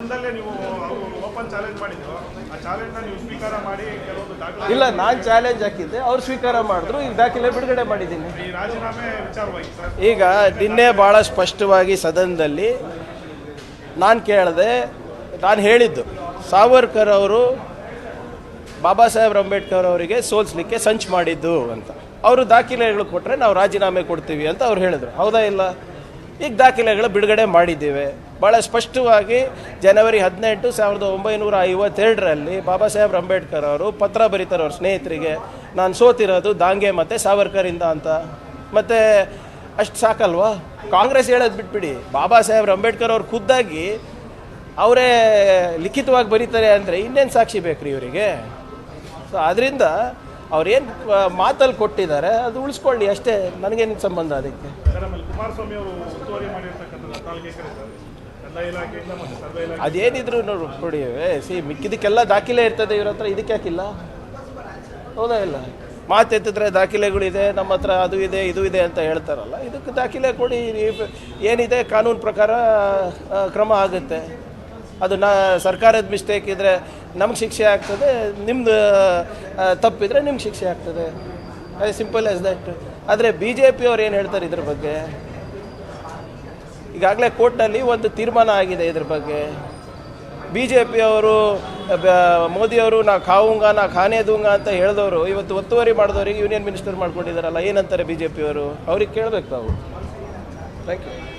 ಸದನದಲ್ಲೇ ನೀವು open challenge ಮಾಡಿದ್ರು, ಆ ಚಾಲೆಂಜ್ನ ನೀವು ಸ್ವೀಕಾರ ಮಾಡಿ ಕೆಲವೊಂದು ದಾಖಲೆ ಇಲ್ಲ, ನಾನು ಚಾಲೆಂಜ್ ಹಾಕಿದ್ದೆ, ಅವ್ರು ಸ್ವೀಕಾರ ಮಾಡಿದ್ರು. ಈಗ ದಾಖಲೆ ಬಿಡುಗಡೆ ಮಾಡಿದ್ದೀನಿ. ಈ ರಾಜೀನಾಮೆ ವಿಚಾರವಾಗಿ ಸರ್, ಈಗ ನಿನ್ನೆ ಭಾಳ ಸ್ಪಷ್ಟವಾಗಿ ಸದನದಲ್ಲಿ ನಾನು ಕೇಳಿದೆ, ನಾನು ಹೇಳಿದ್ದು ಸಾವರ್ಕರ್ ಅವರು ಬಾಬಾ ಸಾಹೇಬ್ ಅಂಬೇಡ್ಕರ್ ಅವರಿಗೆ ಸೋಲಿಸಲಿಕ್ಕೆ ಸಂಚು ಮಾಡಿದ್ದು ಅಂತ. ಅವರು ದಾಖಲೆಗಳು ಕೊಟ್ಟರೆ ನಾವು ರಾಜೀನಾಮೆ ಕೊಡ್ತೀವಿ ಅಂತ ಅವ್ರು ಹೇಳಿದರು. ಹೌದಾ ಇಲ್ಲ? ಈಗ ದಾಖಲೆಗಳು ಬಿಡುಗಡೆ ಮಾಡಿದ್ದೇವೆ. ಭಾಳ ಸ್ಪಷ್ಟವಾಗಿ ಜನವರಿ 18, 1952ರಲ್ಲಿ ಬಾಬಾ ಸಾಹೇಬ್ ಅಂಬೇಡ್ಕರ್ ಅವರು ಪತ್ರ ಬರೀತಾರೆ ಅವ್ರ ಸ್ನೇಹಿತರಿಗೆ, ನಾನು ಸೋತಿರೋದು ದಾಂಗೆ ಮತ್ತು ಸಾವರ್ಕರಿಂದ ಅಂತ. ಮತ್ತು ಅಷ್ಟು ಸಾಕಲ್ವಾ? ಕಾಂಗ್ರೆಸ್ ಹೇಳೋದು ಬಿಟ್ಬಿಡಿ, ಬಾಬಾ ಸಾಹೇಬ್ ಅಂಬೇಡ್ಕರ್ ಅವ್ರು ಖುದ್ದಾಗಿ ಅವರೇ ಲಿಖಿತವಾಗಿ ಬರೀತಾರೆ ಅಂದರೆ ಇನ್ನೇನು ಸಾಕ್ಷಿ ಬೇಕ್ರಿ ಇವರಿಗೆ? ಸೊ ಅದರಿಂದ ಅವ್ರೇನು ಮಾತಲ್ಲಿ ಕೊಟ್ಟಿದ್ದಾರೆ ಅದು ಉಳಿಸ್ಕೊಳ್ಳಿ ಅಷ್ಟೇ, ನನಗೇನು ಸಂಬಂಧ ಅದಕ್ಕೆ. ಸರ್, ಆಮೇಲೆ ಕುಮಾರಸ್ವಾಮಿ ಅವರು ಉಸ್ತುವಾರಿ ಮಾಡಿರ್ತಕ್ಕಂಥ 4 ಎಕರೆ ಎಲ್ಲ ಇಲಾಖೆಯಿಂದ ಮತ್ತು ಸರ್ವೆ ಇಲಾಖೆ ಅದೇನಿದ್ರು ನೋಡಿ, ಮಿಕ್ಕಿದಕ್ಕೆಲ್ಲ ದಾಖಲೆ ಇರ್ತದೆ ಇವ್ರ ಹತ್ರ, ಇದಕ್ಕೆ ಯಾಕಿಲ್ಲ? ಹೌದಾ ಇಲ್ಲ? ಮಾತೆತ್ತಿದ್ರೆ ದಾಖಲೆಗಳಿದೆ ನಮ್ಮ ಹತ್ರ, ಅದು ಇದೆ ಇದು ಇದೆ ಅಂತ ಹೇಳ್ತಾರಲ್ಲ, ಇದಕ್ಕೆ ದಾಖಲೆ ಕೊಡಿ. ಏನಿದೆ ಕಾನೂನು ಪ್ರಕಾರ ಕ್ರಮ ಆಗುತ್ತೆ. ಅದು ಸರ್ಕಾರದ ಮಿಸ್ಟೇಕ್ ಇದ್ದರೆ ನಮ್ಗೆ ಶಿಕ್ಷೆ ಆಗ್ತದೆ, ನಿಮ್ಮದು ತಪ್ಪಿದ್ರೆ ನಿಮ್ಗೆ ಶಿಕ್ಷೆ ಆಗ್ತದೆ. ಅದು ಸಿಂಪಲ್ ಆಸ್ ದಟ್. ಆದರೆ BJP ಅವ್ರು ಏನು ಹೇಳ್ತಾರೆ ಇದ್ರ ಬಗ್ಗೆ? ಈಗಾಗಲೇ ಕೋರ್ಟ್ನಲ್ಲಿ ಒಂದು ತೀರ್ಮಾನ ಆಗಿದೆ ಇದ್ರ ಬಗ್ಗೆ. BJP ಅವರು ಮೋದಿಯವರು ನಾ ಖಾವುಂಗ ನಾ ಖಾನೇ ದೂಂಗ ಅಂತ ಹೇಳಿದವರು ಇವತ್ತು ಒತ್ತುವರಿ ಮಾಡಿದವರಿಗೆ ಯೂನಿಯನ್ ಮಿನಿಸ್ಟರ್ ಮಾಡ್ಕೊಂಡಿದ್ದಾರಲ್ಲ, ಏನಂತಾರೆ BJP ಅವರು? ಅವ್ರಿಗೆ ಕೇಳಬೇಕು ನಾವು. Thank you.